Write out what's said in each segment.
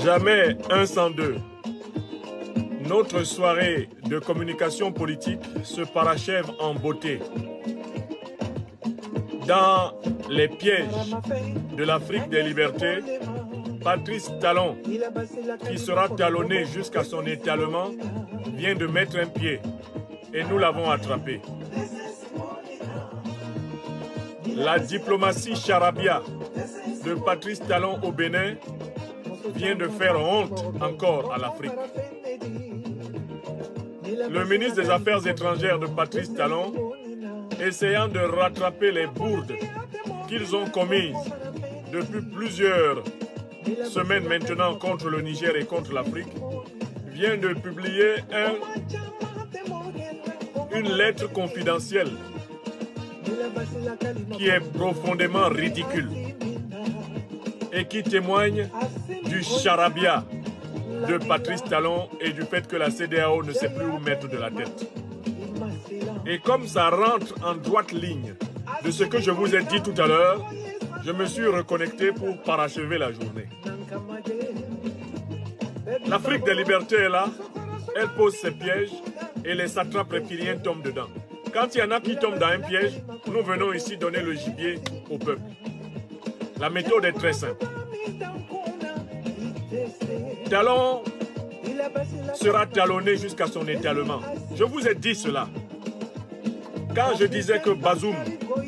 Jamais 102. Notre soirée de communication politique se parachève en beauté. Dans les pièges de l'Afrique des libertés, Patrice Talon, qui sera talonné jusqu'à son étalement, vient de mettre un pied et nous l'avons attrapé. La diplomatie charabia de Patrice Talon au Bénin vient de faire honte encore à l'Afrique. Le ministre des Affaires étrangères de Patrice Talon, essayant de rattraper les bourdes qu'ils ont commises depuis plusieurs semaines maintenant contre le Niger et contre l'Afrique, vient de publier une lettre confidentielle qui est profondément ridicule et qui témoigne du charabia de Patrice Talon et du fait que la CEDEAO ne sait plus où mettre de la tête. Et comme ça rentre en droite ligne de ce que je vous ai dit tout à l'heure, je me suis reconnecté pour parachever la journée. L'Afrique des libertés est là, elle pose ses pièges et les satrapes reptiliens tombent dedans. Quand il y en a qui tombent dans un piège, nous venons ici donner le gibier au peuple. La méthode est très simple. Talon sera talonné jusqu'à son étalement. Je vous ai dit cela. Quand je disais que Bazoum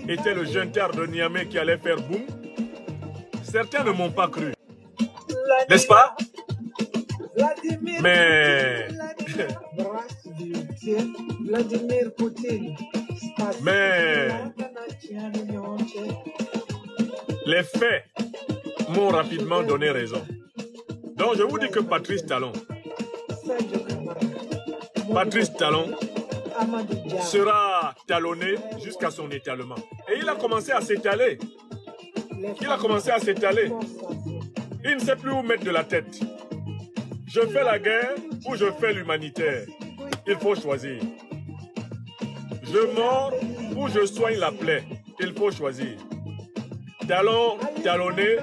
était le junteur de Niamey qui allait faire boum, certains ne m'ont pas cru. N'est-ce pas? Mais... Mais... les faits m'ont rapidement donné raison. Donc je vous dis que Patrice Talon sera talonné jusqu'à son étalement. Et il a commencé à s'étaler. Il ne sait plus où mettre de la tête. Je fais la guerre ou je fais l'humanitaire. Il faut choisir. Je mords ou je soigne la plaie. Il faut choisir. Talon, talonné,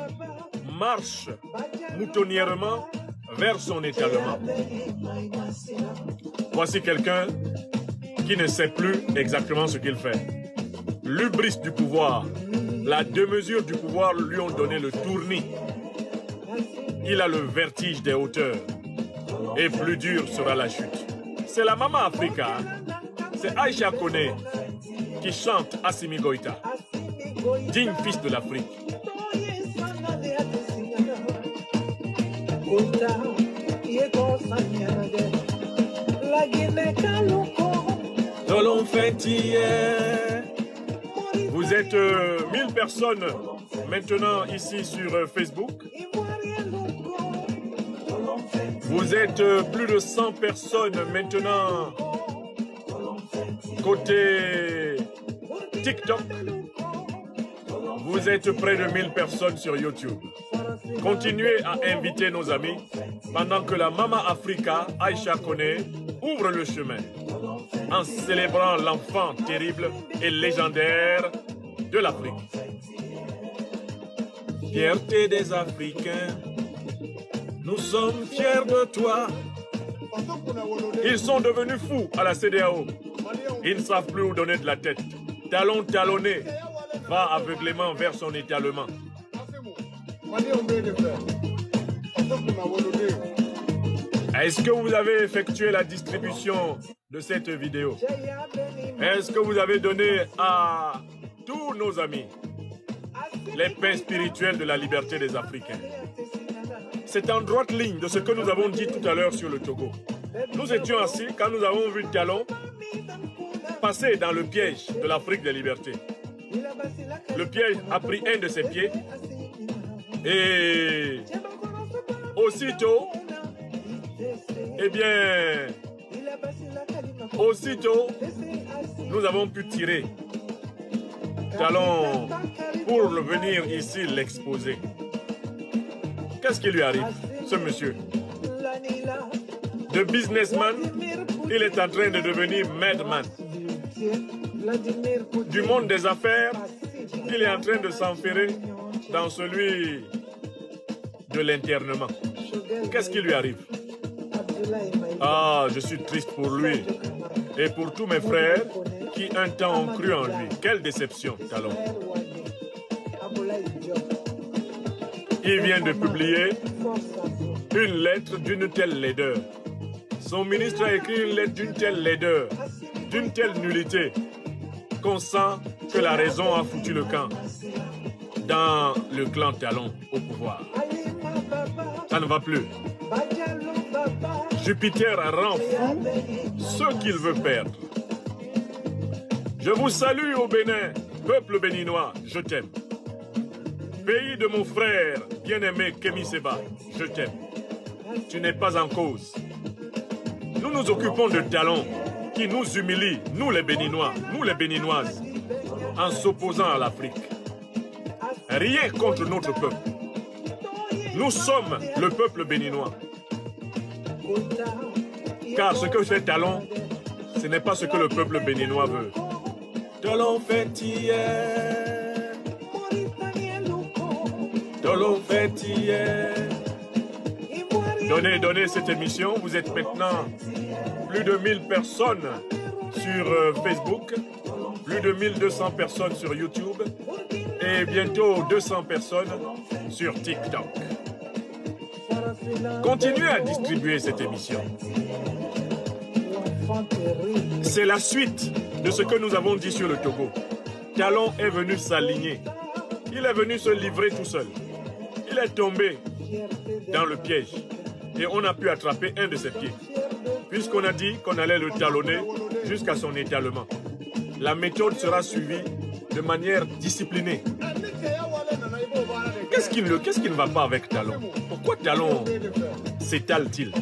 marche moutonnièrement vers son étalement. Voici quelqu'un qui ne sait plus exactement ce qu'il fait. L'hubris du pouvoir, la démesure du pouvoir lui ont donné le tournis. Il a le vertige des hauteurs. Et plus dure sera la chute. C'est la Maman Africa. C'est Aïcha Koné qui chante Assimi Goïta, digne fils de l'Afrique. Talon fait hier. Vous êtes 1000 personnes maintenant ici sur Facebook. Vous êtes plus de 100 personnes maintenant côté TikTok. Vous êtes près de 1000 personnes sur YouTube. Continuez à inviter nos amis pendant que la Maman Africa, Aïcha Koné, ouvre le chemin en célébrant l'enfant terrible et légendaire de l'Afrique. Fierté des Africains, nous sommes fiers de toi. Ils sont devenus fous à la CEDEAO. Ils ne savent plus où donner de la tête. Talon talonné va aveuglément vers son étalement. Est-ce que vous avez effectué la distribution de cette vidéo? Est-ce que vous avez donné à tous nos amis les pains spirituels de la liberté des Africains? C'est en droite ligne de ce que nous avons dit tout à l'heure sur le Togo. Nous étions assis quand nous avons vu Talon passer dans le piège de l'Afrique des libertés. Le piège a pris un de ses pieds et aussitôt, nous avons pu tirer Talon pour venir ici l'exposer. Qu'est-ce qui lui arrive, ce monsieur? De businessman, il est en train de devenir madman. du monde des affaires, il est en train de s'enferrer dans celui de l'internement. Qu'est-ce qui lui arrive? Ah, je suis triste pour lui et pour tous mes frères qui un temps ont cru en lui. Quelle déception, Talon. Il vient de publier une lettre d'une telle laideur. Son ministre a écrit une lettre d'une telle laideur, d'une telle nullité, qu'on sent que la raison a foutu le camp dans le clan Talon au pouvoir. Ça ne va plus. Jupiter rend fou ceux qu'il veut perdre. Je vous salue au Bénin, peuple béninois, je t'aime. Pays de mon frère bien-aimé Kémy Séba, je t'aime. Tu n'es pas en cause. Nous nous occupons de Talon qui nous humilie, nous les Béninois, nous les Béninoises, en s'opposant à l'Afrique. Rien contre notre peuple. Nous sommes le peuple béninois. Car ce que fait Talon, ce n'est pas ce que le peuple béninois veut. Talon fait hier. Talon fait hier. Donnez cette émission. Vous êtes maintenant plus de 1000 personnes sur Facebook, plus de 1200 personnes sur YouTube et bientôt 200 personnes sur TikTok. Continuez à distribuer cette émission. C'est la suite de ce que nous avons dit sur le Togo. Talon est venu s'aligner. Il est venu se livrer tout seul. Il est tombé dans le piège. Et on a pu attraper un de ses pieds. Puisqu'on a dit qu'on allait le talonner jusqu'à son étalement. La méthode sera suivie de manière disciplinée. Qu'est-ce qui ne va pas avec Talon? Pourquoi Talon s'étale-t-il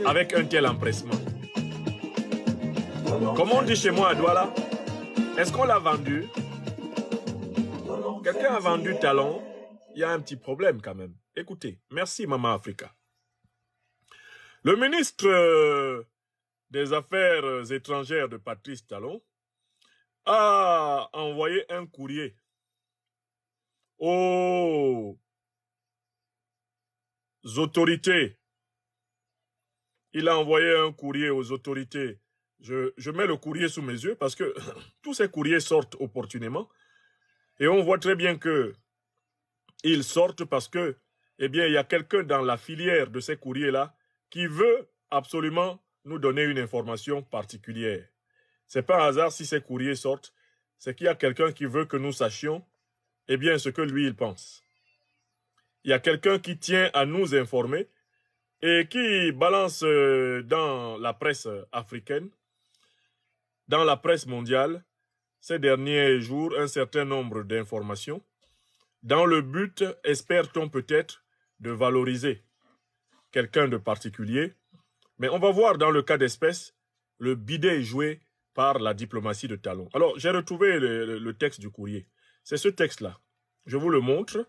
avec un tel empressement? Comme on dit chez moi à Douala, est-ce qu'on l'a vendu? Quelqu'un a vendu Talon? Il y a un petit problème quand même. Écoutez, merci Maman Africa. Le ministre des Affaires étrangères de Patrice Talon a envoyé un courrier aux autorités. Il a envoyé un courrier aux autorités. Je mets le courrier sous mes yeux parce que tous ces courriers sortent opportunément. Et on voit très bien que ils sortent parce que, eh bien, il y a quelqu'un dans la filière de ces courriers-là qui veut absolument nous donner une information particulière. C'est pas un hasard si ces courriers sortent, c'est qu'il y a quelqu'un qui veut que nous sachions, eh bien, ce que lui, il pense. Il y a quelqu'un qui tient à nous informer et qui balance dans la presse africaine, dans la presse mondiale, ces derniers jours, un certain nombre d'informations, dans le but, espère-t-on peut-être, de valoriser quelqu'un de particulier. Mais on va voir dans le cas d'espèce, le bidet est joué par la diplomatie de Talon. Alors, j'ai retrouvé le texte du courrier. C'est ce texte-là. Je vous le montre.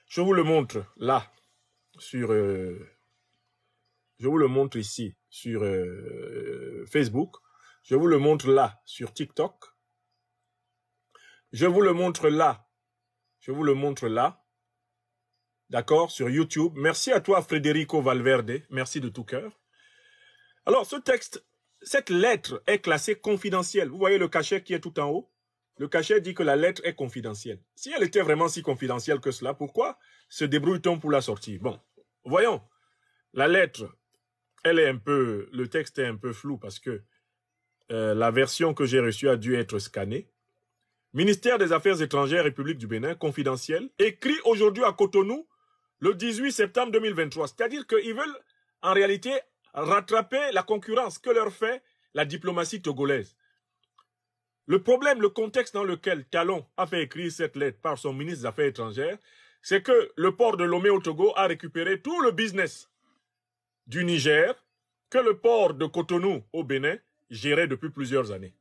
Je vous le montre là, sur... je vous le montre ici, sur Facebook. Je vous le montre là, sur TikTok. Je vous le montre là. Je vous le montre là. D'accord, sur YouTube. Merci à toi, Federico Valverde. Merci de tout cœur. Alors, ce texte, cette lettre est classée confidentielle. Vous voyez le cachet qui est tout en haut? Le cachet dit que la lettre est confidentielle. Si elle était vraiment si confidentielle que cela, pourquoi se débrouille-t-on pour la sortir? Bon, voyons. La lettre, elle est un peu... Le texte est un peu flou parce que la version que j'ai reçue a dû être scannée. Ministère des Affaires étrangères, République du Bénin, confidentiel, écrit aujourd'hui à Cotonou, le 18 septembre 2023. C'est-à-dire qu'ils veulent, en réalité, rattraper la concurrence que leur fait la diplomatie togolaise. Le problème, le contexte dans lequel Talon a fait écrire cette lettre par son ministre des Affaires étrangères, c'est que le port de Lomé au Togo a récupéré tout le business du Niger que le port de Cotonou au Bénin gérait depuis plusieurs années.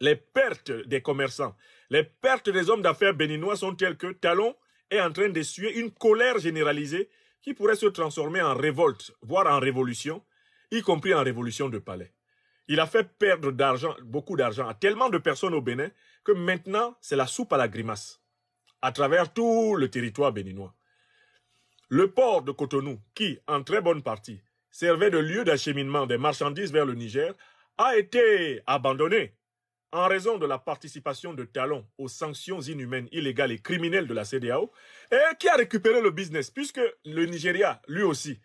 Les pertes des commerçants, les pertes des hommes d'affaires béninois sont telles que Talon est en train d'essuyer une colère généralisée qui pourrait se transformer en révolte, voire en révolution, y compris en révolution de palais. Il a fait perdre beaucoup d'argent à tellement de personnes au Bénin que maintenant, c'est la soupe à la grimace à travers tout le territoire béninois. Le port de Cotonou, qui, en très bonne partie, servait de lieu d'acheminement des marchandises vers le Niger, a été abandonné en raison de la participation de Talon aux sanctions inhumaines, illégales et criminelles de la CEDEAO, et qui a récupéré le business, puisque le Nigeria, lui aussi,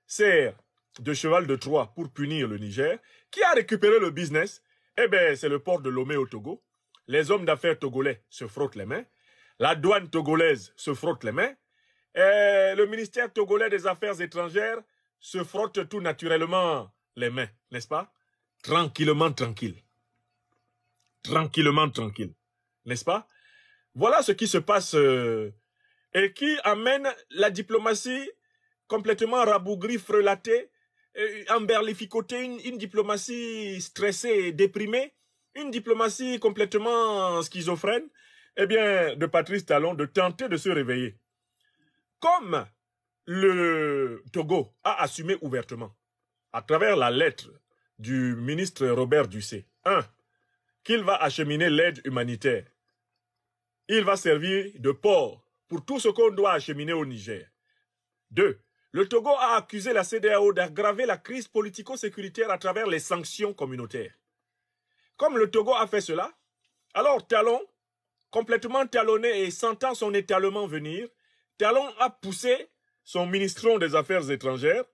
sert de cheval de Troie pour punir le Niger. Qui a récupéré le business? Eh bien, c'est le port de Lomé au Togo. Les hommes d'affaires togolais se frottent les mains. La douane togolaise se frotte les mains. Et le ministère togolais des Affaires étrangères se frotte tout naturellement les mains, n'est-ce pas? Tranquillement, tranquille. Tranquillement, tranquille. N'est-ce pas? Voilà ce qui se passe et qui amène la diplomatie complètement rabougrie, frelatée, emberlificotée, une diplomatie stressée et déprimée, une diplomatie complètement schizophrène, eh bien, de Patrice Talon de tenter de se réveiller. Comme le Togo a assumé ouvertement, à travers la lettre du ministre Robert Dussé, 1. Qu'il va acheminer l'aide humanitaire. Il va servir de port pour tout ce qu'on doit acheminer au Niger. 2. Le Togo a accusé la CEDEAO d'aggraver la crise politico-sécuritaire à travers les sanctions communautaires. Comme le Togo a fait cela, alors Talon, complètement talonné et sentant son étalement venir, Talon a poussé son ministron des Affaires étrangères,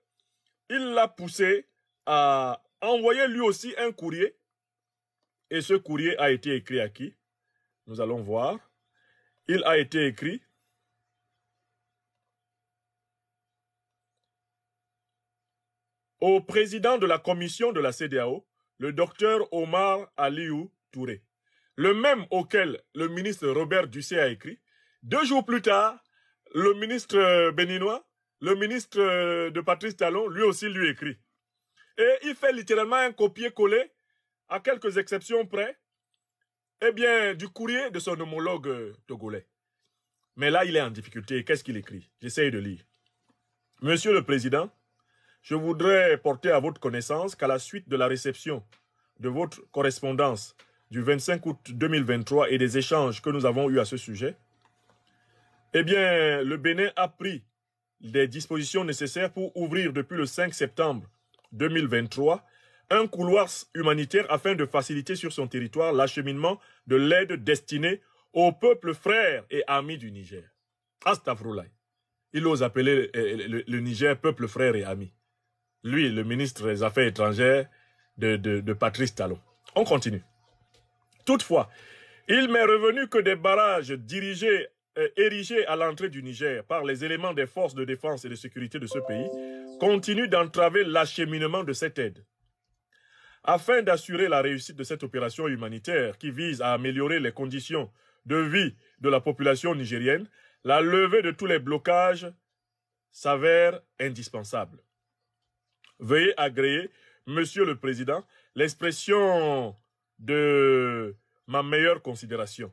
il l'a poussé à envoyer lui aussi un courrier. Et ce courrier a été écrit à qui? Nous allons voir. Il a été écrit au président de la commission de la CEDEAO, le docteur Omar Aliou Touré, le même auquel le ministre Robert Dussé a écrit. 2 jours plus tard, le ministre béninois, le ministre de Patrice Talon, lui aussi lui écrit. Et il fait littéralement un copier-coller, à quelques exceptions près, eh bien, du courrier de son homologue togolais. Mais là, il est en difficulté. Qu'est-ce qu'il écrit? J'essaye de lire. Monsieur le Président, je voudrais porter à votre connaissance qu'à la suite de la réception de votre correspondance du 25 août 2023 et des échanges que nous avons eus à ce sujet, eh bien, le Bénin a pris les dispositions nécessaires pour ouvrir depuis le 5 septembre 2023 un couloir humanitaire afin de faciliter sur son territoire l'acheminement de l'aide destinée aux peuples frères et amis du Niger. Astafroulaye. Il ose appeler le Niger peuple frère et ami. Lui, le ministre des Affaires étrangères de Patrice Talon. On continue. Toutefois, il m'est revenu que des barrages érigés à l'entrée du Niger par les éléments des forces de défense et de sécurité de ce pays continuent d'entraver l'acheminement de cette aide. Afin d'assurer la réussite de cette opération humanitaire qui vise à améliorer les conditions de vie de la population nigérienne, la levée de tous les blocages s'avère indispensable. Veuillez agréer, Monsieur le Président, l'expression de ma meilleure considération.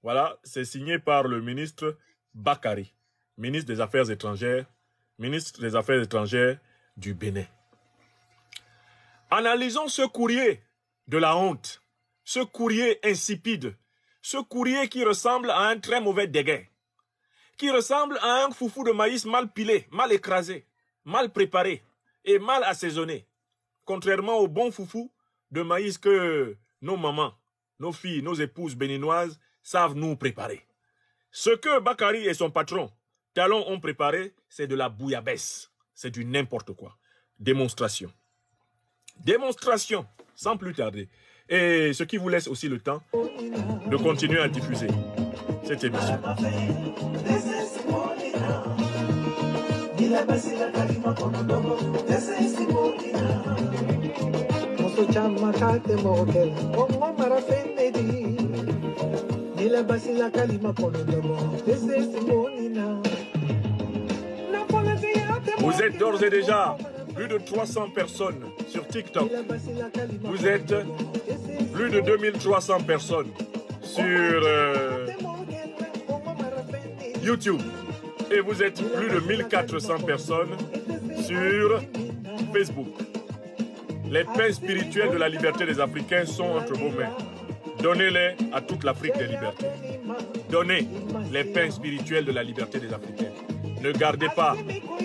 Voilà, c'est signé par le ministre Bakari, ministre des Affaires étrangères du Bénin. Analysons ce courrier de la honte, ce courrier insipide, ce courrier qui ressemble à un très mauvais déguin, qui ressemble à un foufou de maïs mal pilé, mal écrasé, mal préparé et mal assaisonné, contrairement au bon foufou de maïs que nos mamans, nos filles, nos épouses béninoises savent nous préparer. Ce que Bakari et son patron, Talon, ont préparé, c'est de la bouillabaisse, c'est du n'importe quoi. Démonstration. Démonstration, sans plus tarder. Et ce qui vous laisse aussi le temps de continuer à diffuser cette émission. Vous êtes d'ores et déjà plus de 300 personnes sur TikTok. Vous êtes plus de 2300 personnes sur YouTube. Et vous êtes plus de 1400 personnes sur Facebook. Les pains spirituels de la liberté des Africains sont entre vos mains. Donnez-les à toute l'Afrique des libertés. Donnez les pains spirituels de la liberté des Africains. Ne gardez pas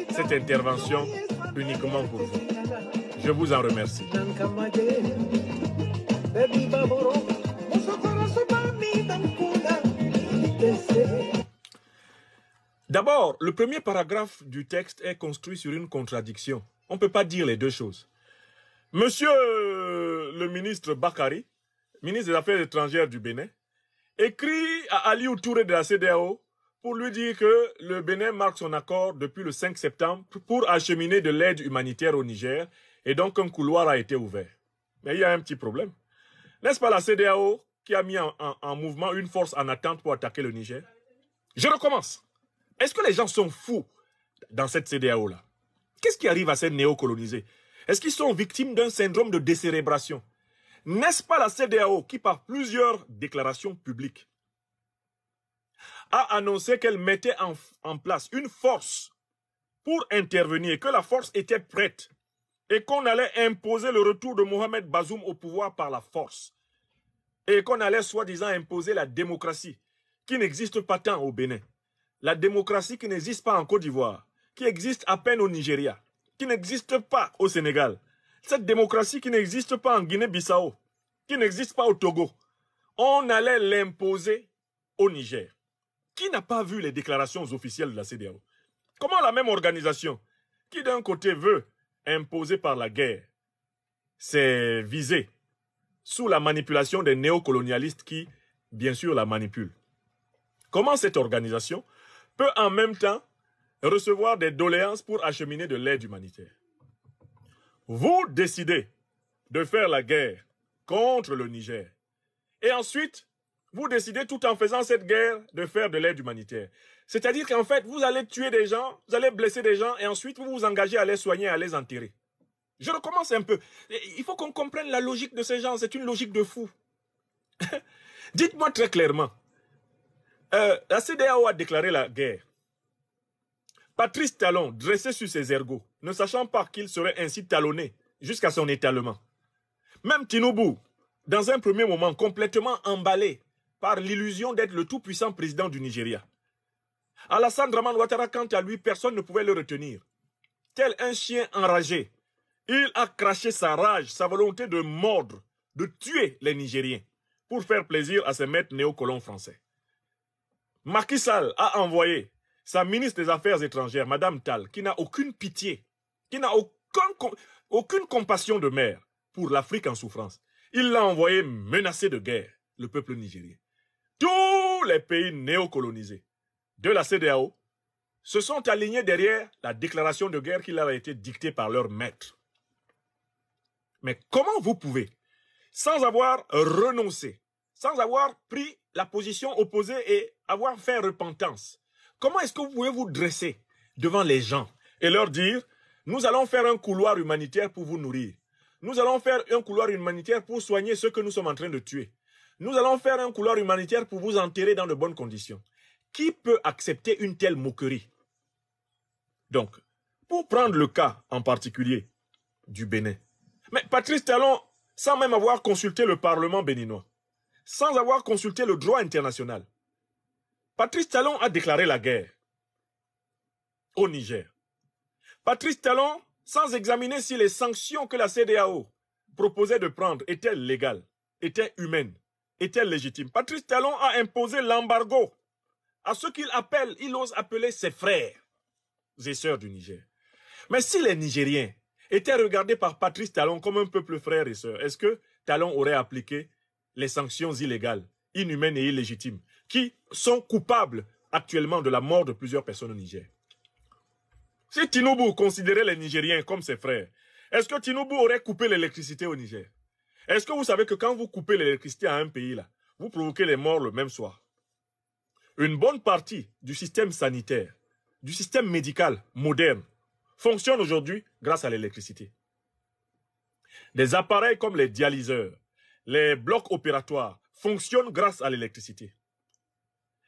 cette intervention uniquement pour vous. Je vous en remercie. D'abord, le premier paragraphe du texte est construit sur une contradiction. On ne peut pas dire les deux choses. Monsieur le ministre Bakari, ministre des Affaires étrangères du Bénin, écrit à Aliou Touré de la CEDEAO pour lui dire que le Bénin marque son accord depuis le 5 septembre pour acheminer de l'aide humanitaire au Niger et donc un couloir a été ouvert. Mais il y a un petit problème. N'est-ce pas la CEDEAO qui a mis en mouvement une force en attente pour attaquer le Niger? Je recommence. Est-ce que les gens sont fous dans cette CEDEAO-là? Qu'est-ce qui arrive à ces néocolonisés? Est-ce qu'ils sont victimes d'un syndrome de décérébration? N'est-ce pas la CEDEAO qui, par plusieurs déclarations publiques, a annoncé qu'elle mettait en place une force pour intervenir, que la force était prête et qu'on allait imposer le retour de Mohamed Bazoum au pouvoir par la force et qu'on allait soi-disant imposer la démocratie qui n'existe pas tant au Bénin, la démocratie qui n'existe pas en Côte d'Ivoire, qui existe à peine au Nigeria, qui n'existe pas au Sénégal, cette démocratie qui n'existe pas en Guinée-Bissau, qui n'existe pas au Togo, on allait l'imposer au Niger. Qui n'a pas vu les déclarations officielles de la CEDEAO? Comment la même organisation, qui d'un côté veut imposer par la guerre ses visées sous la manipulation des néocolonialistes qui, bien sûr, la manipulent, comment cette organisation peut en même temps recevoir des doléances pour acheminer de l'aide humanitaire? Vous décidez de faire la guerre contre le Niger et ensuite vous décidez tout en faisant cette guerre de faire de l'aide humanitaire. C'est-à-dire qu'en fait, vous allez tuer des gens, vous allez blesser des gens et ensuite vous vous engagez à les soigner, à les enterrer. Je recommence un peu. Il faut qu'on comprenne la logique de ces gens. C'est une logique de fou. Dites-moi très clairement. La CEDEAO a déclaré la guerre. Patrice Talon, dressé sur ses ergots, ne sachant pas qu'il serait ainsi talonné jusqu'à son étalement. Même Tinubu, dans un premier moment complètement emballé par l'illusion d'être le tout-puissant président du Nigeria. Alassane Dramane Ouattara, quant à lui, personne ne pouvait le retenir. Tel un chien enragé, il a craché sa rage, sa volonté de mordre, de tuer les Nigériens, pour faire plaisir à ses maîtres néocolons français. Macky Sall a envoyé sa ministre des Affaires étrangères, Madame Tal, qui n'a aucune pitié, qui n'a aucune compassion de mère pour l'Afrique en souffrance. Il l'a envoyé menacer de guerre le peuple nigérien. Tous les pays néocolonisés de la CEDEAO se sont alignés derrière la déclaration de guerre qui leur a été dictée par leur maître. Mais comment vous pouvez, sans avoir renoncé, sans avoir pris la position opposée et avoir fait repentance, comment est-ce que vous pouvez vous dresser devant les gens et leur dire « Nous allons faire un couloir humanitaire pour vous nourrir. Nous allons faire un couloir humanitaire pour soigner ceux que nous sommes en train de tuer. Nous allons faire un couloir humanitaire pour vous enterrer dans de bonnes conditions. » Qui peut accepter une telle moquerie? Donc, pour prendre le cas en particulier du Bénin, mais Patrice Talon, sans même avoir consulté le Parlement béninois, sans avoir consulté le droit international, Patrice Talon a déclaré la guerre au Niger. Patrice Talon, sans examiner si les sanctions que la CEDEAO proposait de prendre étaient légales, étaient humaines, étaient légitimes, Patrice Talon a imposé l'embargo à ce qu'il appelle, il ose appeler ses frères et sœurs du Niger. Mais si les Nigériens étaient regardés par Patrice Talon comme un peuple frère et sœur, est-ce que Talon aurait appliqué les sanctions illégales, inhumaines et illégitimes, qui sont coupables actuellement de la mort de plusieurs personnes au Niger? Si Tinubu considérait les Nigériens comme ses frères, est-ce que Tinubu aurait coupé l'électricité au Niger? Est-ce que vous savez que quand vous coupez l'électricité à un pays, là, vous provoquez les morts le même soir? Une bonne partie du système sanitaire, du système médical moderne, fonctionne aujourd'hui grâce à l'électricité. Des appareils comme les dialyseurs, les blocs opératoires fonctionnent grâce à l'électricité.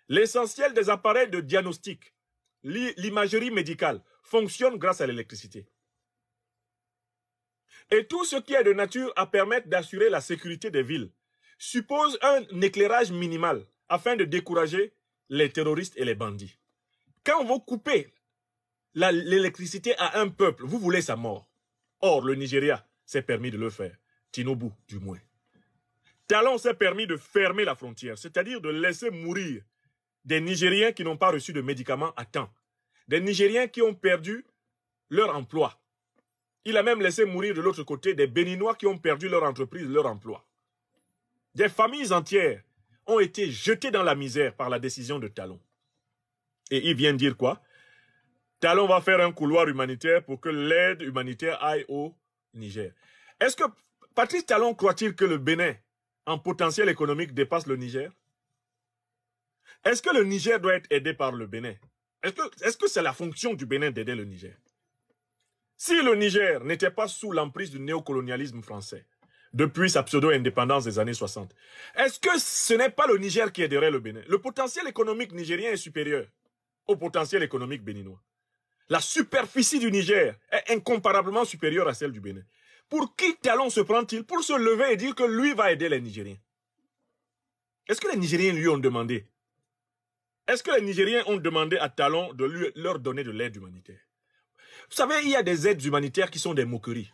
L'essentiel des appareils de diagnostic, l'imagerie médicale, fonctionne grâce à l'électricité. Et tout ce qui est de nature à permettre d'assurer la sécurité des villes suppose un éclairage minimal afin de décourager les terroristes et les bandits. Quand vous coupez l'électricité à un peuple, vous voulez sa mort. Or, le Nigeria s'est permis de le faire. Tinubu, du moins. Talon s'est permis de fermer la frontière, c'est-à-dire de laisser mourir des Nigériens qui n'ont pas reçu de médicaments à temps, des Nigériens qui ont perdu leur emploi. Il a même laissé mourir de l'autre côté des Béninois qui ont perdu leur entreprise, leur emploi. Des familles entières ont été jetées dans la misère par la décision de Talon. Et il vient dire quoi? Talon va faire un couloir humanitaire pour que l'aide humanitaire aille au Niger. Est-ce que Patrice Talon croit-il que le Bénin, en potentiel économique, dépasse le Niger? Est-ce que le Niger doit être aidé par le Bénin? Est-ce que c'est la fonction du Bénin d'aider le Niger? Si le Niger n'était pas sous l'emprise du néocolonialisme français, depuis sa pseudo-indépendance des années 60, est-ce que ce n'est pas le Niger qui aiderait le Bénin? Le potentiel économique nigérien est supérieur au potentiel économique béninois. La superficie du Niger est incomparablement supérieure à celle du Bénin. Pour qui Talon se prend-il pour se lever et dire que lui va aider les Nigériens? Est-ce que les Nigériens lui ont demandé? Est-ce que les Nigériens ont demandé à Talon de leur donner de l'aide humanitaire? Vous savez, il y a des aides humanitaires qui sont des moqueries.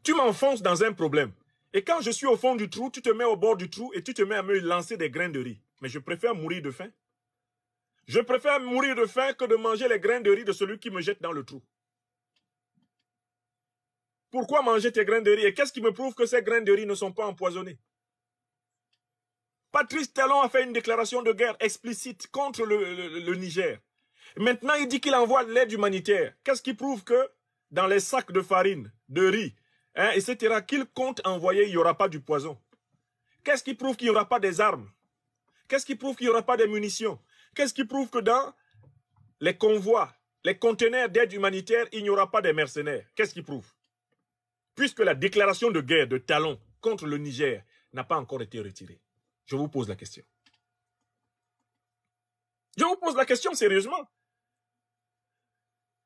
Tu m'enfonces dans un problème. Et quand je suis au fond du trou, tu te mets au bord du trou et tu te mets à me lancer des grains de riz. Mais je préfère mourir de faim. Je préfère mourir de faim que de manger les grains de riz de celui qui me jette dans le trou. Pourquoi manger tes grains de riz? Et qu'est-ce qui me prouve que ces grains de riz ne sont pas empoisonnés? Patrice Talon a fait une déclaration de guerre explicite contre le Niger. Maintenant, il dit qu'il envoie de l'aide humanitaire. Qu'est-ce qui prouve que dans les sacs de farine, de riz, etc., qu'il compte envoyer, il n'y aura pas du poison? Qu'est-ce qui prouve qu'il n'y aura pas des armes? Qu'est-ce qui prouve qu'il n'y aura pas des munitions? Qu'est-ce qui prouve que dans les convois, les conteneurs d'aide humanitaire, il n'y aura pas des mercenaires? Qu'est-ce qui prouve? Puisque la déclaration de guerre de Talon contre le Niger n'a pas encore été retirée. Je vous pose la question. Je vous pose la question sérieusement.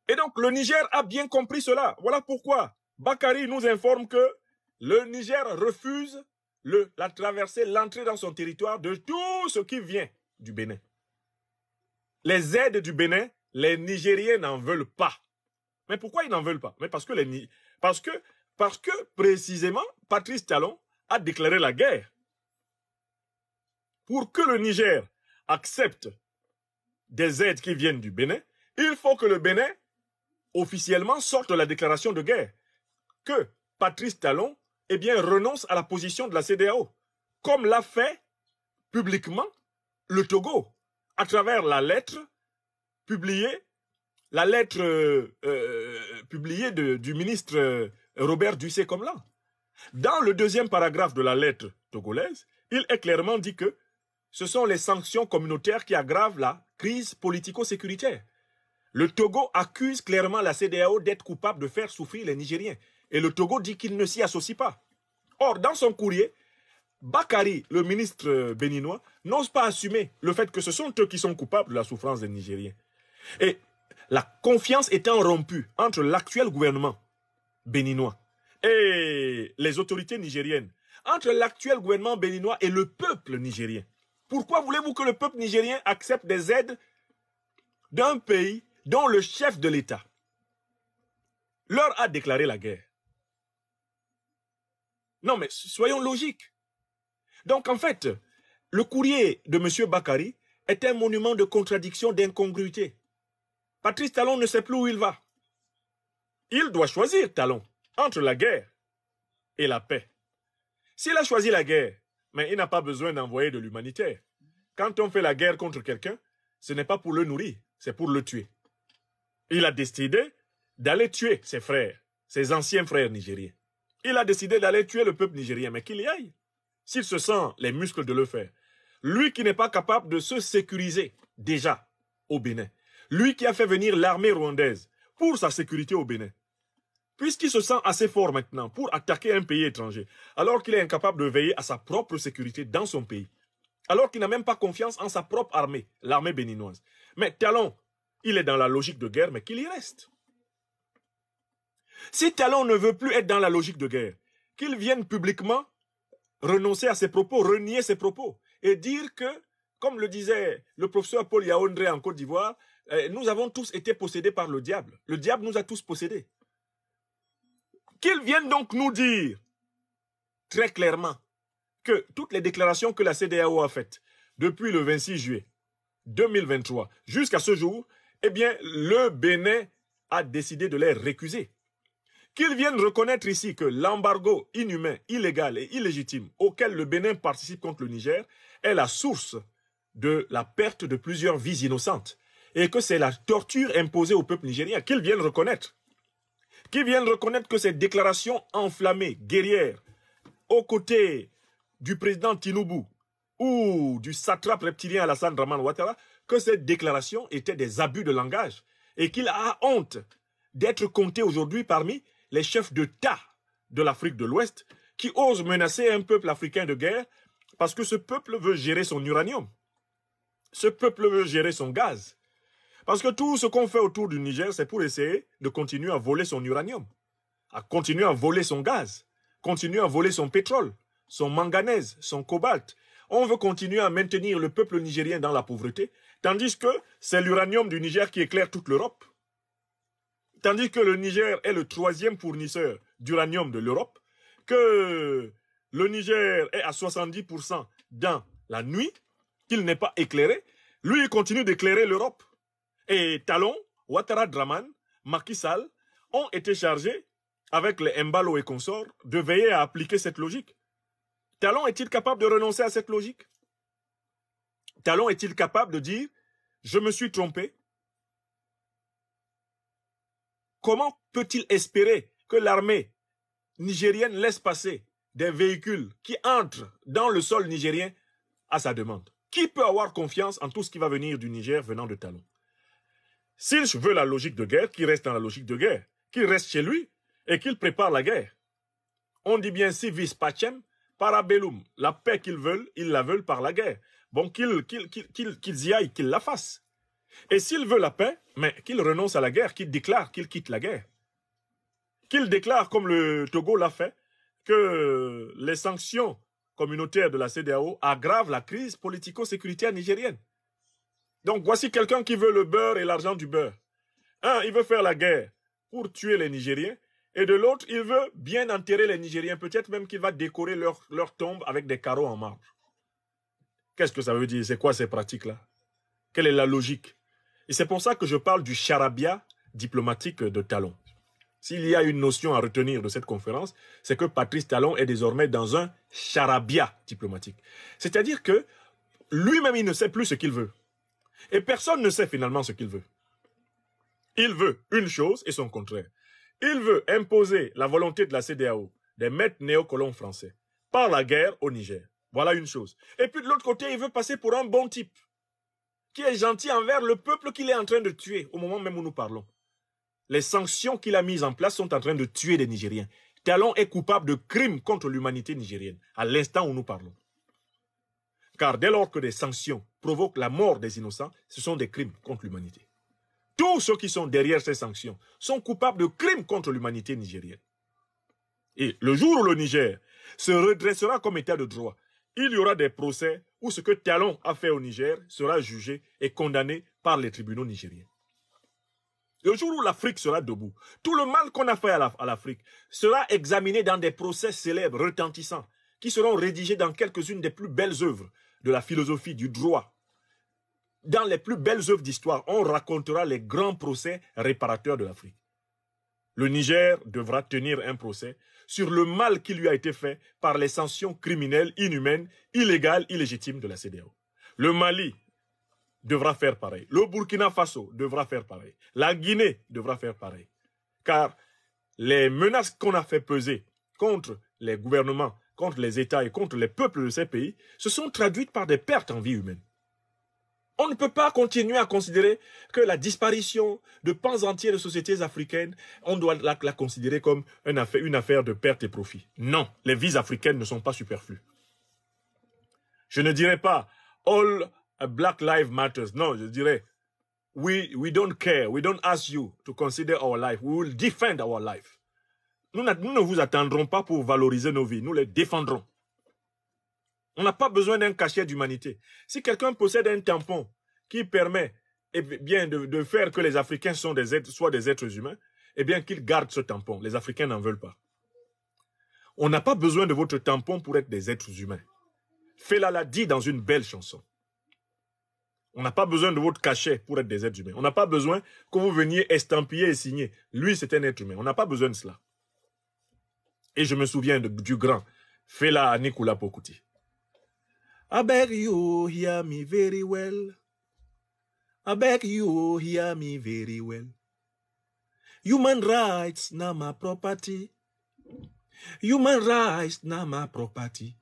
Et donc, le Niger a bien compris cela. Voilà pourquoi Bakary nous informe que le Niger refuse la traversée, l'entrée dans son territoire de tout ce qui vient du Bénin. Les aides du Bénin, les Nigériens n'en veulent pas. Mais pourquoi ils n'en veulent pas? Mais parce que précisément, Patrice Talon a déclaré la guerre. Pour que le Niger accepte des aides qui viennent du Bénin, il faut que le Bénin officiellement sorte la déclaration de guerre. Que Patrice Talon renonce à la position de la CEDEAO, comme l'a fait publiquement le Togo, à travers la lettre publiée, du ministre Robert Dussé-Komlan. Dans le deuxième paragraphe de la lettre togolaise, il est clairement dit que ce sont les sanctions communautaires qui aggravent la crise politico-sécuritaire. Le Togo accuse clairement la CEDEAO d'être coupable de faire souffrir les Nigériens. Et le Togo dit qu'il ne s'y associe pas. Or, dans son courrier, Bakary, le ministre béninois, n'ose pas assumer le fait que ce sont eux qui sont coupables de la souffrance des Nigériens. Et la confiance étant rompue entre l'actuel gouvernement béninois et les autorités nigériennes, entre l'actuel gouvernement béninois et le peuple nigérien, pourquoi voulez-vous que le peuple nigérien accepte des aides d'un pays dont le chef de l'État leur a déclaré la guerre? Non, mais soyons logiques. Donc, en fait, le courrier de M. Bakary est un monument de contradiction, d'incongruité. Patrice Talon ne sait plus où il va. Il doit choisir, Talon, entre la guerre et la paix. S'il a choisi la guerre, mais il n'a pas besoin d'envoyer de l'humanitaire. Quand on fait la guerre contre quelqu'un, ce n'est pas pour le nourrir, c'est pour le tuer. Il a décidé d'aller tuer ses frères, ses anciens frères nigériens. Il a décidé d'aller tuer le peuple nigérien, mais qu'il y aille, s'il se sent les muscles de le faire. Lui qui n'est pas capable de se sécuriser déjà au Bénin. Lui qui a fait venir l'armée rwandaise pour sa sécurité au Bénin. Puisqu'il se sent assez fort maintenant pour attaquer un pays étranger, alors qu'il est incapable de veiller à sa propre sécurité dans son pays. Alors qu'il n'a même pas confiance en sa propre armée, l'armée béninoise. Mais Talon, il est dans la logique de guerre, mais qu'il y reste. Si Talon ne veut plus être dans la logique de guerre, qu'il vienne publiquement renoncer à ses propos, renier ses propos et dire que, comme le disait le professeur Paul Yaoundé en Côte d'Ivoire, nous avons tous été possédés par le diable. Le diable nous a tous possédés. Qu'il vienne donc nous dire très clairement que toutes les déclarations que la CEDEAO a faites depuis le 26 juillet 2023 jusqu'à ce jour, eh bien, le Bénin a décidé de les récuser. Qu'ils viennent reconnaître ici que l'embargo inhumain, illégal et illégitime auquel le Bénin participe contre le Niger est la source de la perte de plusieurs vies innocentes et que c'est la torture imposée au peuple nigérien. Qu'ils viennent reconnaître. Qu'ils viennent reconnaître que ces déclarations enflammées, guerrières, aux côtés du président Tinubu ou du satrape reptilien Alassane Dramane Ouattara, que ces déclarations étaient des abus de langage et qu'il a honte d'être compté aujourd'hui parmi les chefs d'État de l'Afrique de l'Ouest qui osent menacer un peuple africain de guerre parce que ce peuple veut gérer son uranium. Ce peuple veut gérer son gaz. Parce que tout ce qu'on fait autour du Niger, c'est pour essayer de continuer à voler son uranium, à continuer à voler son gaz, continuer à voler son pétrole, son manganèse, son cobalt. On veut continuer à maintenir le peuple nigérien dans la pauvreté, tandis que c'est l'uranium du Niger qui éclaire toute l'Europe. Tandis que le Niger est le 3e fournisseur d'uranium de l'Europe, que le Niger est à 70% dans la nuit, qu'il n'est pas éclairé, lui il continue d'éclairer l'Europe. Et Talon, Ouattara Dramane, Macky Sall ont été chargés, avec les Mbalo et consorts, de veiller à appliquer cette logique. Talon est-il capable de renoncer à cette logique? Talon est-il capable de dire « Je me suis trompé » Comment peut-il espérer que l'armée nigérienne laisse passer des véhicules qui entrent dans le sol nigérien à sa demande? Qui peut avoir confiance en tout ce qui va venir du Niger venant de Talon? S'il veut la logique de guerre, qu'il reste dans la logique de guerre, qu'il reste chez lui et qu'il prépare la guerre. On dit bien civis pacem parabellum. La paix qu'ils veulent, ils la veulent par la guerre. Bon, qu'ils y aillent, qu'ils la fassent. Et s'il veut la paix, mais qu'il renonce à la guerre, qu'il déclare qu'il quitte la guerre. Qu'il déclare, comme le Togo l'a fait, que les sanctions communautaires de la CEDEAO aggravent la crise politico-sécuritaire nigérienne. Donc voici quelqu'un qui veut le beurre et l'argent du beurre. Un, il veut faire la guerre pour tuer les Nigériens, et de l'autre, il veut bien enterrer les Nigériens, peut-être même qu'il va décorer leur tombe avec des carreaux en marbre. Qu'est-ce que ça veut dire? C'est quoi ces pratiques-là? Quelle est la logique? Et c'est pour ça que je parle du charabia diplomatique de Talon. S'il y a une notion à retenir de cette conférence, c'est que Patrice Talon est désormais dans un charabia diplomatique. C'est-à-dire que lui-même, il ne sait plus ce qu'il veut. Et personne ne sait finalement ce qu'il veut. Il veut une chose et son contraire. Il veut imposer la volonté de la CEDEAO, des maîtres néocolons français, par la guerre au Niger. Voilà une chose. Et puis de l'autre côté, il veut passer pour un bon type, qui est gentil envers le peuple qu'il est en train de tuer au moment même où nous parlons. Les sanctions qu'il a mises en place sont en train de tuer des Nigériens. Talon est coupable de crimes contre l'humanité nigérienne, à l'instant où nous parlons. Car dès lors que des sanctions provoquent la mort des innocents, ce sont des crimes contre l'humanité. Tous ceux qui sont derrière ces sanctions sont coupables de crimes contre l'humanité nigérienne. Et le jour où le Niger se redressera comme état de droit, il y aura des procès où ce que Talon a fait au Niger sera jugé et condamné par les tribunaux nigériens. Le jour où l'Afrique sera debout, tout le mal qu'on a fait à l'Afrique sera examiné dans des procès célèbres, retentissants, qui seront rédigés dans quelques-unes des plus belles œuvres de la philosophie, du droit. Dans les plus belles œuvres d'histoire, on racontera les grands procès réparateurs de l'Afrique. Le Niger devra tenir un procès sur le mal qui lui a été fait par les sanctions criminelles, inhumaines, illégales, illégitimes de la CEDEAO. Le Mali devra faire pareil. Le Burkina Faso devra faire pareil. La Guinée devra faire pareil. Car les menaces qu'on a fait peser contre les gouvernements, contre les États et contre les peuples de ces pays se sont traduites par des pertes en vie humaine. On ne peut pas continuer à considérer que la disparition de pans entiers de sociétés africaines, on doit la considérer comme une affaire de perte et profit. Non, les vies africaines ne sont pas superflues. Je ne dirais pas « All Black Lives Matter ». Non, je dirais « We don't care, we don't ask you to consider our life, we will defend our life ». Nous ne vous attendrons pas pour valoriser nos vies. Nous les défendrons. On n'a pas besoin d'un cachet d'humanité. Si quelqu'un possède un tampon qui permet bien, de faire que les Africains soient des êtres humains, eh bien qu'il garde ce tampon. Les Africains n'en veulent pas. On n'a pas besoin de votre tampon pour être des êtres humains. Fela l'a dit dans une belle chanson. On n'a pas besoin de votre cachet pour être des êtres humains. On n'a pas besoin que vous veniez estampiller et signer. Lui, c'est un être humain. On n'a pas besoin de cela. Et je me souviens du grand Fela Anikulapo Pokuti. I beg you hear me very well. I beg you hear me very well. Human rights na my property. Human rights na my property.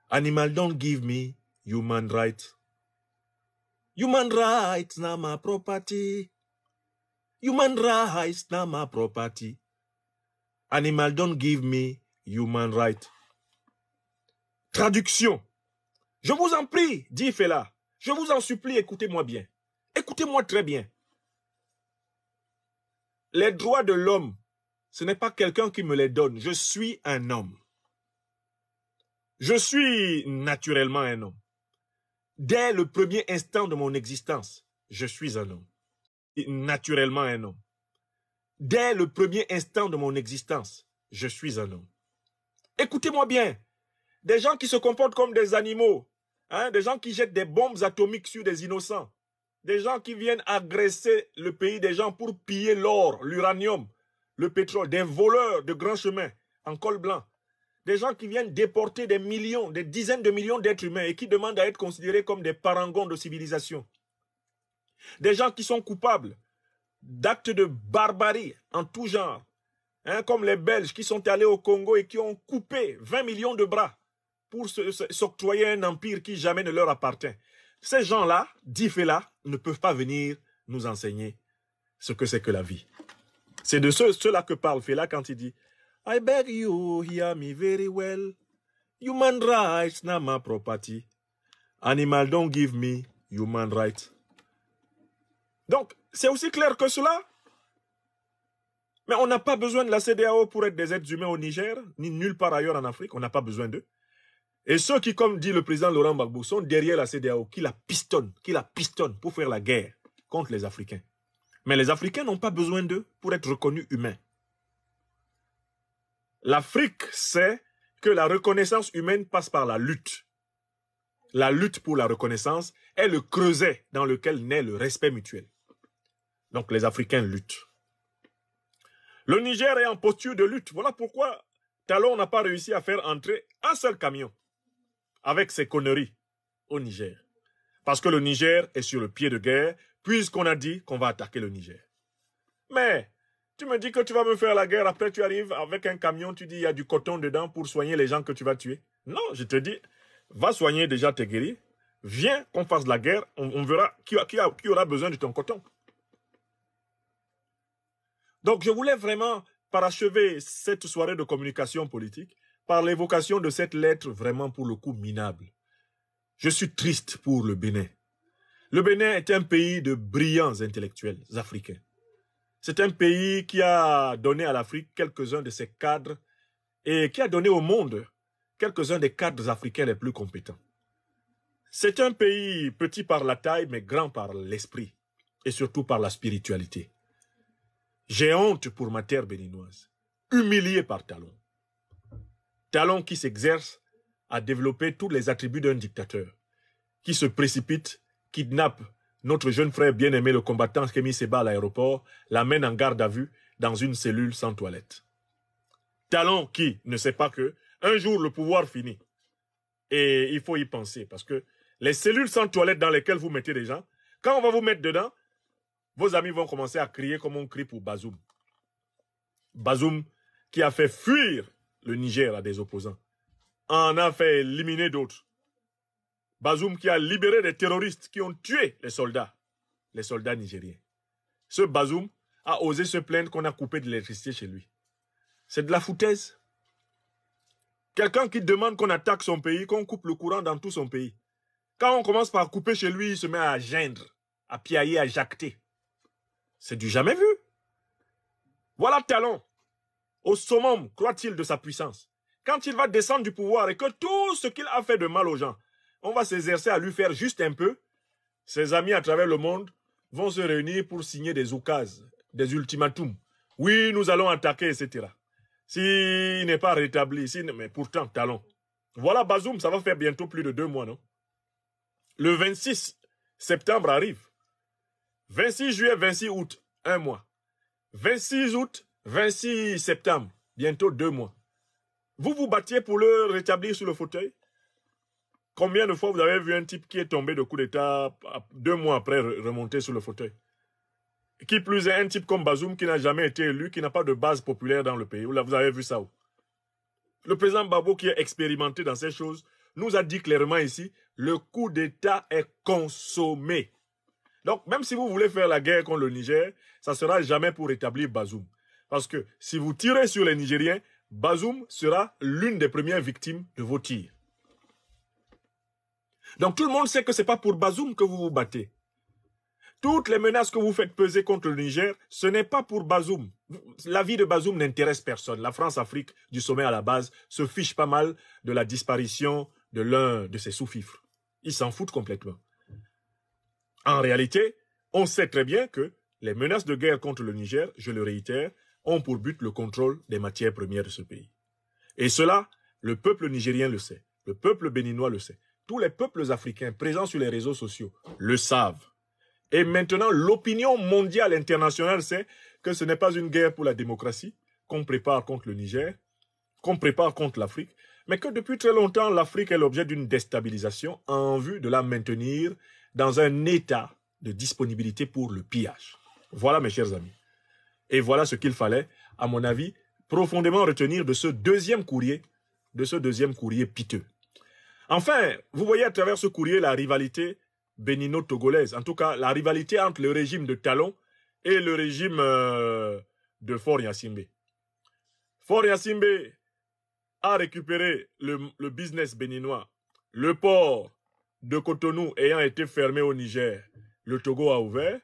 Animal don't give me human rights. Human rights na my property. Human rights na my property. Animal don't give me human rights. Traduction. Je vous en prie, dit Fela. Je vous en supplie, écoutez-moi bien. Écoutez-moi très bien. Les droits de l'homme, ce n'est pas quelqu'un qui me les donne. Je suis un homme. Je suis naturellement un homme. Dès le premier instant de mon existence, je suis un homme. Naturellement un homme. Dès le premier instant de mon existence, je suis un homme. Écoutez-moi bien. Des gens qui se comportent comme des animaux, hein, des gens qui jettent des bombes atomiques sur des innocents, des gens qui viennent agresser le pays des gens pour piller l'or, l'uranium, le pétrole, des voleurs de grands chemins en col blanc, des gens qui viennent déporter des millions, des dizaines de millions d'êtres humains et qui demandent à être considérés comme des parangons de civilisation. Des gens qui sont coupables d'actes de barbarie en tout genre, hein, comme les Belges qui sont allés au Congo et qui ont coupé 20 millions de bras pour s'octroyer un empire qui jamais ne leur appartient. Ces gens-là, dit Fela, ne peuvent pas venir nous enseigner ce que c'est que la vie. C'est de ceux-là que parle Fela quand il dit « I beg you hear me very well. Human rights not my property. Animal don't give me human rights. » Donc, c'est aussi clair que cela. Mais on n'a pas besoin de la CEDEAO pour être des êtres humains au Niger, ni nulle part ailleurs en Afrique. On n'a pas besoin d'eux. Et ceux qui, comme dit le président Laurent Gbagbo, sont derrière la CEDEAO, qui la pistonnent pour faire la guerre contre les Africains. Mais les Africains n'ont pas besoin d'eux pour être reconnus humains. L'Afrique sait que la reconnaissance humaine passe par la lutte. La lutte pour la reconnaissance est le creuset dans lequel naît le respect mutuel. Donc les Africains luttent. Le Niger est en posture de lutte. Voilà pourquoi Talon n'a pas réussi à faire entrer un seul camion avec ses conneries au Niger. Parce que le Niger est sur le pied de guerre, puisqu'on a dit qu'on va attaquer le Niger. Mais tu me dis que tu vas me faire la guerre, après tu arrives avec un camion, tu dis il y a du coton dedans pour soigner les gens que tu vas tuer. Non, je te dis, va soigner déjà tes guéris, viens qu'on fasse la guerre, on verra qui aura besoin de ton coton. Donc je voulais vraiment parachever cette soirée de communication politique par l'évocation de cette lettre vraiment pour le coup minable. Je suis triste pour le Bénin. Le Bénin est un pays de brillants intellectuels africains. C'est un pays qui a donné à l'Afrique quelques-uns de ses cadres et qui a donné au monde quelques-uns des cadres africains les plus compétents. C'est un pays petit par la taille mais grand par l'esprit et surtout par la spiritualité. J'ai honte pour ma terre béninoise, humiliée par Talon. Talon qui s'exerce à développer tous les attributs d'un dictateur, qui se précipite, kidnappe notre jeune frère bien-aimé, le combattant Kémy Séba à l'aéroport, l'amène en garde à vue dans une cellule sans toilette. Talon qui ne sait pas que un jour le pouvoir finit. Et il faut y penser, parce que les cellules sans toilette dans lesquelles vous mettez des gens, quand on va vous mettre dedans, vos amis vont commencer à crier comme on crie pour Bazoum. Bazoum qui a fait fuir le Niger à des opposants, en a fait éliminer d'autres. Bazoum qui a libéré des terroristes qui ont tué les soldats nigériens. Ce Bazoum a osé se plaindre qu'on a coupé de l'électricité chez lui. C'est de la foutaise. Quelqu'un qui demande qu'on attaque son pays, qu'on coupe le courant dans tout son pays. Quand on commence par couper chez lui, il se met à geindre, à piailler, à jacter. C'est du jamais vu. Voilà Talon. au summum, croit-il, de sa puissance, quand il va descendre du pouvoir et que tout ce qu'il a fait de mal aux gens, on va s'exercer à lui faire juste un peu, ses amis à travers le monde vont se réunir pour signer des oukases, des ultimatums. Oui, nous allons attaquer, etc. S'il n'est pas rétabli, mais pourtant, talon. Voilà Bazoum, ça va faire bientôt plus de 2 mois, non? Le 26 septembre arrive. 26 juillet, 26 août, 1 mois. 26 août, 26 septembre, bientôt 2 mois. Vous vous battiez pour le rétablir sur le fauteuil? Combien de fois vous avez vu un type qui est tombé de coup d'État 2 mois après remonter sur le fauteuil? Qui plus est, un type comme Bazoum qui n'a jamais été élu, qui n'a pas de base populaire dans le pays. Vous avez vu ça où? Le président Babo, qui est expérimenté dans ces choses, nous a dit clairement ici, le coup d'État est consommé. Donc, même si vous voulez faire la guerre contre le Niger, ça ne sera jamais pour rétablir Bazoum. Parce que si vous tirez sur les Nigériens, Bazoum sera l'une des premières victimes de vos tirs. Donc, tout le monde sait que ce n'est pas pour Bazoum que vous vous battez. Toutes les menaces que vous faites peser contre le Niger, ce n'est pas pour Bazoum. La vie de Bazoum n'intéresse personne. La France-Afrique, du sommet à la base, se fiche pas mal de la disparition de l'un de ses sous-fifres. Ils s'en foutent complètement. En réalité, on sait très bien que les menaces de guerre contre le Niger, je le réitère, ont pour but le contrôle des matières premières de ce pays. Et cela, le peuple nigérien le sait. Le peuple béninois le sait. Tous les peuples africains présents sur les réseaux sociaux le savent. Et maintenant, l'opinion mondiale internationale sait que ce n'est pas une guerre pour la démocratie qu'on prépare contre le Niger, qu'on prépare contre l'Afrique, mais que depuis très longtemps, l'Afrique est l'objet d'une déstabilisation en vue de la maintenir dans un état de disponibilité pour le pillage. Voilà, mes chers amis. Et voilà ce qu'il fallait, à mon avis, profondément retenir de ce deuxième courrier piteux. Enfin, vous voyez à travers ce courrier la rivalité bénino-togolaise, en tout cas la rivalité entre le régime de Talon et le régime de Faure Gnassingbé. Faure Gnassingbé a récupéré le business béninois. Le port de Cotonou ayant été fermé au Niger, le Togo a ouvert.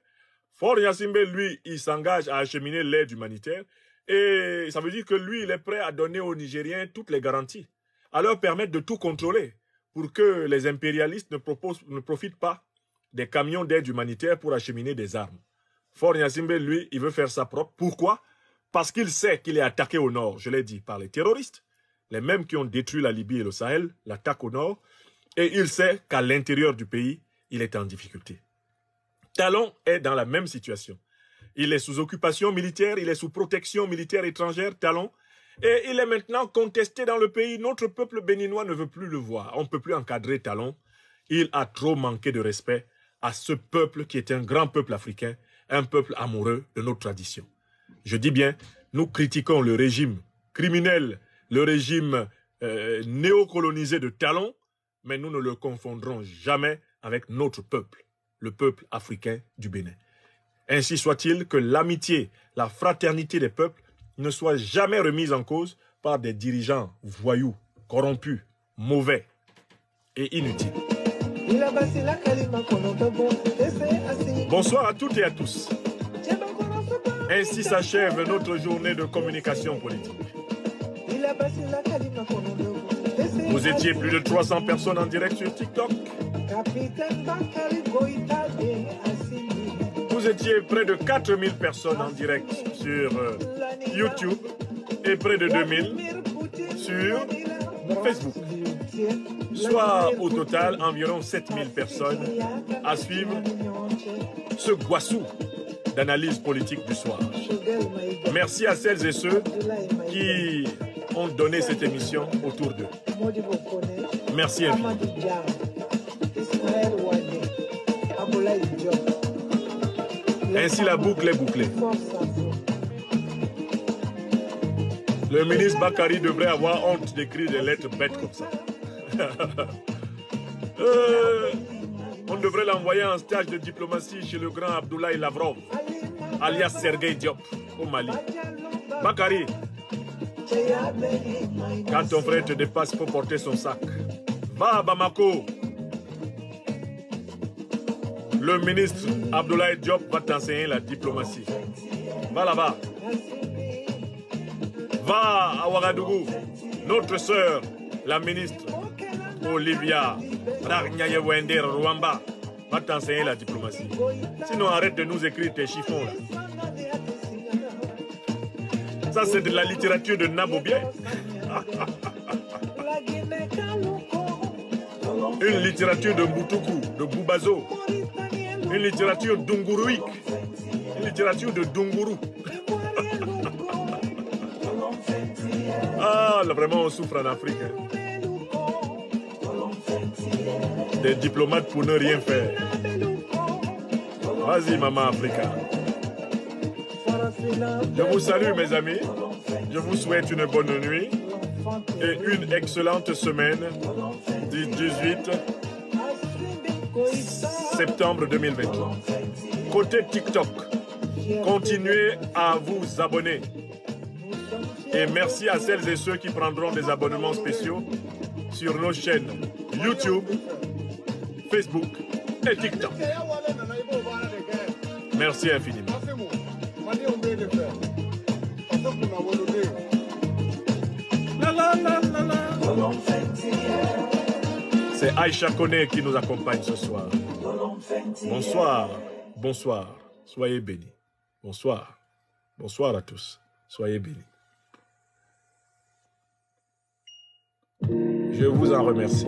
Faure Gnassingbé, lui, il s'engage à acheminer l'aide humanitaire et ça veut dire que lui, il est prêt à donner aux Nigériens toutes les garanties, à leur permettre de tout contrôler, pour que les impérialistes ne profitent pas des camions d'aide humanitaire pour acheminer des armes. Faure Gnassingbé, lui, il veut faire ça propre. Pourquoi? Parce qu'il sait qu'il est attaqué au nord, je l'ai dit, par les terroristes, les mêmes qui ont détruit la Libye et le Sahel, l'attaquent au nord, et il sait qu'à l'intérieur du pays, il est en difficulté. Talon est dans la même situation. Il est sous occupation militaire, il est sous protection militaire étrangère, Talon, et il est maintenant contesté dans le pays. Notre peuple béninois ne veut plus le voir. On ne peut plus encadrer Talon. Il a trop manqué de respect à ce peuple qui est un grand peuple africain, un peuple amoureux de notre tradition. Je dis bien, nous critiquons le régime criminel, le régime néocolonisé de Talon, mais nous ne le confondrons jamais avec notre peuple, le peuple africain du Bénin. Ainsi soit-il que l'amitié, la fraternité des peuples ne soit jamais remise en cause par des dirigeants voyous, corrompus, mauvais et inutiles. Bonsoir à toutes et à tous. Ainsi s'achève notre journée de communication politique. Vous étiez plus de 300 personnes en direct sur TikTok. Vous étiez près de 4000 personnes en direct sur YouTube et près de 2000 sur Facebook. Soit au total environ 7000 personnes à suivre ce goissou d'analyse politique du soir. Merci à celles et ceux qui ont donné cette émission autour d'eux. Merci infiniment. Ainsi la boucle est bouclée. Le ministre Bakary devrait avoir honte d'écrire des lettres bêtes comme ça. On devrait l'envoyer en stage de diplomatie chez le grand Abdoulaye Lavrov, alias Sergei Diop, au Mali. Bakary, quand ton frère te dépasse, faut porter son sac. Va à Bamako. Le ministre Abdoulaye Diop va t'enseigner la diplomatie. Va là-bas. Va à Ouagadougou. Notre sœur, la ministre Olivia Ragnayewender Rwamba, va t'enseigner la diplomatie. Sinon, arrête de nous écrire tes chiffons là. Ça, c'est de la littérature de Nabobien. Une littérature de Mboutougou, de Boubazo. Une littérature d'Unguruik. Une littérature de Dunguru. Ah, là, vraiment, on souffre en Afrique. Hein. Des diplomates pour ne rien faire. Vas-y, maman Africa. Je vous salue, mes amis. Je vous souhaite une bonne nuit et une excellente semaine du 18 septembre 2023. Côté TikTok, continuez à vous abonner. Et merci à celles et ceux qui prendront des abonnements spéciaux sur nos chaînes YouTube, Facebook et TikTok. Merci infiniment. C'est Aïcha Kone qui nous accompagne ce soir. Bonsoir, bonsoir, soyez bénis. Bonsoir, bonsoir à tous, soyez bénis. Je vous en remercie.